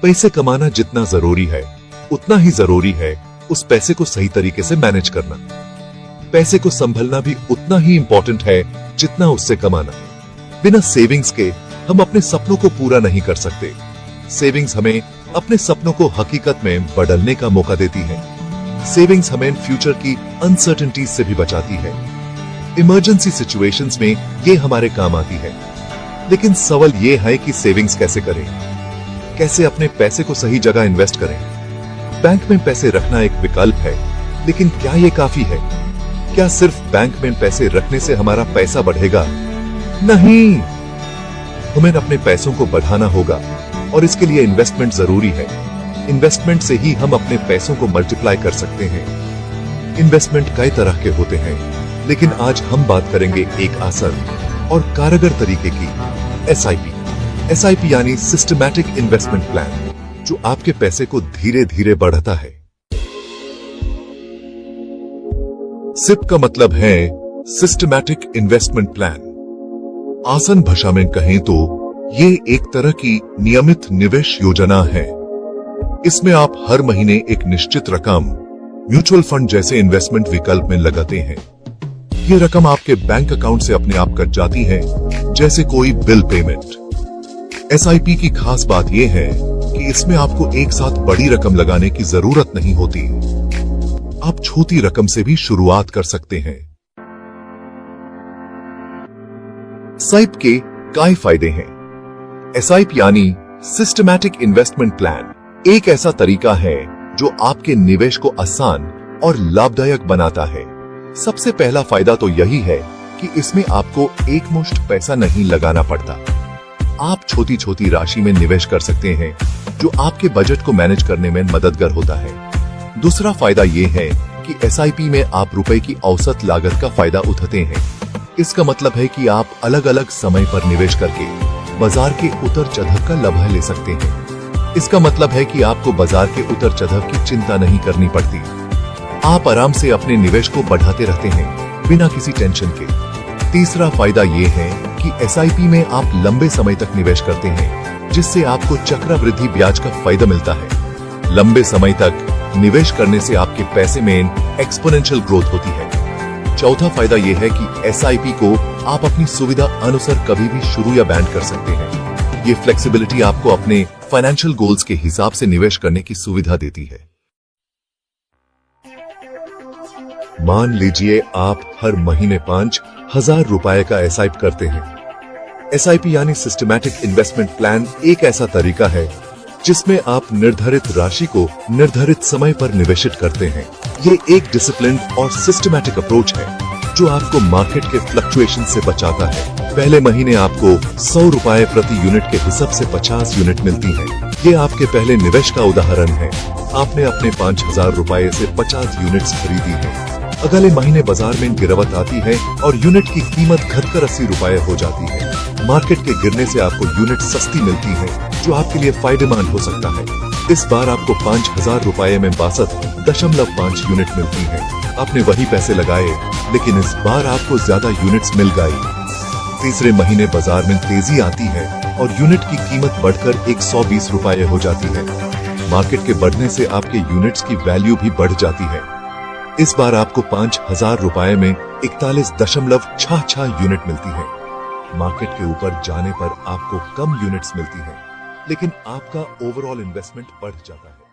पैसे कमाना जितना जरूरी है उतना ही जरूरी है उस पैसे को सही तरीके से मैनेज करना। पैसे को संभलना भी उतना ही इंपॉर्टेंट है जितना उससे कमाना। बिना सेविंग्स के हम अपने सपनों को पूरा नहीं कर सकते। सेविंग्स हमें अपने सपनों को हकीकत में बदलने का मौका देती है। सेविंग्स हमें फ्यूचर की अनसर्टेनिटी से भी बचाती है। इमरजेंसी सिचुएशंस में ये हमारे काम आती है। लेकिन सवाल ये है कि सेविंग्स कैसे करें, कैसे अपने पैसे को सही जगह इन्वेस्ट करें। बैंक में पैसे रखना एक विकल्प है, लेकिन क्या ये काफी है? क्या सिर्फ बैंक में पैसे रखने से हमारा पैसा बढ़ेगा? नहीं, हमें अपने पैसों को बढ़ाना होगा और इसके लिए इन्वेस्टमेंट जरूरी है। इन्वेस्टमेंट से ही हम अपने पैसों को मल्टीप्लाई कर सकते हैं। इन्वेस्टमेंट कई तरह के होते हैं, लेकिन आज हम बात करेंगे एक आसान और कारगर तरीके की, एसआईपी। एसआईपी यानी सिस्टमैटिक इन्वेस्टमेंट प्लान, जो आपके पैसे को धीरे धीरे बढ़ाता है। सिप का मतलब है सिस्टमैटिक इन्वेस्टमेंट प्लान। आसान भाषा में कहें तो ये एक तरह की नियमित निवेश योजना है। इसमें आप हर महीने एक निश्चित रकम म्यूचुअल फंड जैसे इन्वेस्टमेंट विकल्प में लगाते हैं। ये रकम आपके बैंक अकाउंट से अपने आप कट जाती है, जैसे कोई बिल पेमेंट। एसआईपी की खास बात यह है कि इसमें आपको एक साथ बड़ी रकम लगाने की जरूरत नहीं होती। आप छोटी रकम से भी शुरुआत कर सकते हैं। एसआईपी के कई फायदे हैं। एसआईपी यानी सिस्टमैटिक इन्वेस्टमेंट प्लान एक ऐसा तरीका है जो आपके निवेश को आसान और लाभदायक बनाता है। सबसे पहला फायदा तो यही है कि इसमें आपको एकमुश्त पैसा नहीं लगाना पड़ता। आप छोटी छोटी राशि में निवेश कर सकते हैं, जो आपके बजट को मैनेज करने में मददगार होता है। दूसरा फायदा ये है कि एसआईपी में आप रुपए की औसत लागत का फायदा उठाते हैं। इसका मतलब है कि आप अलग अलग समय पर निवेश करके बाजार के उतर चढ़ाव का लाभ ले सकते हैं। इसका मतलब है कि आपको बाजार के उतर चढ़ाव की चिंता नहीं करनी पड़ती। आप आराम से अपने निवेश को बढ़ाते रहते हैं बिना किसी टेंशन के। तीसरा फायदा ये है कि एसआईपी में आप लंबे समय तक निवेश करते हैं, जिससे आपको चक्रवृद्धि ब्याज का फायदा मिलता है। लंबे समय तक निवेश करने से आपके पैसे में एक्सपोनेंशियल ग्रोथ होती है। चौथा फायदा यह है कि एसआईपी को आप अपनी सुविधा अनुसार कभी भी शुरू या बैंड कर सकते हैं। ये फ्लेक्सिबिलिटी आपको अपने फाइनेंशियल गोल्स के हिसाब से निवेश करने की सुविधा देती है। मान लीजिए आप हर महीने 5,000 रुपए का एसआईपी करते हैं। एसआईपी यानी सिस्टमैटिक इन्वेस्टमेंट प्लान एक ऐसा तरीका है जिसमें आप निर्धारित राशि को निर्धारित समय पर निवेशित करते हैं। ये एक डिसिप्लिन और सिस्टमैटिक अप्रोच है जो आपको मार्केट के फ्लक्चुएशन से बचाता है। पहले महीने आपको 100 रुपए प्रति यूनिट के हिसाब से 50 यूनिट मिलती है। ये आपके पहले निवेश का उदाहरण है। आपने अपने 5,000 रुपए से 50 यूनिट्स खरीदी है। अगले महीने बाजार में गिरावट आती है और यूनिट की कीमत घटकर 80 रुपए हो जाती है। मार्केट के गिरने से आपको यूनिट सस्ती मिलती है, जो आपके लिए फायदेमंद हो सकता है। इस बार आपको 5,000 रुपए में 62.5 यूनिट मिलती है। आपने वही पैसे लगाए, लेकिन इस बार आपको ज्यादा यूनिट्स मिल गई। तीसरे महीने बाजार में तेजी आती है और यूनिट की कीमत बढ़कर 120 रुपए हो जाती है। मार्केट के बढ़ने से आपके यूनिट्स की वैल्यू भी बढ़ जाती है। इस बार आपको 5,000 रुपए में 41.66 यूनिट मिलती है। मार्केट के ऊपर जाने पर आपको कम यूनिट्स मिलती हैं, लेकिन आपका ओवरऑल इन्वेस्टमेंट बढ़ जाता है।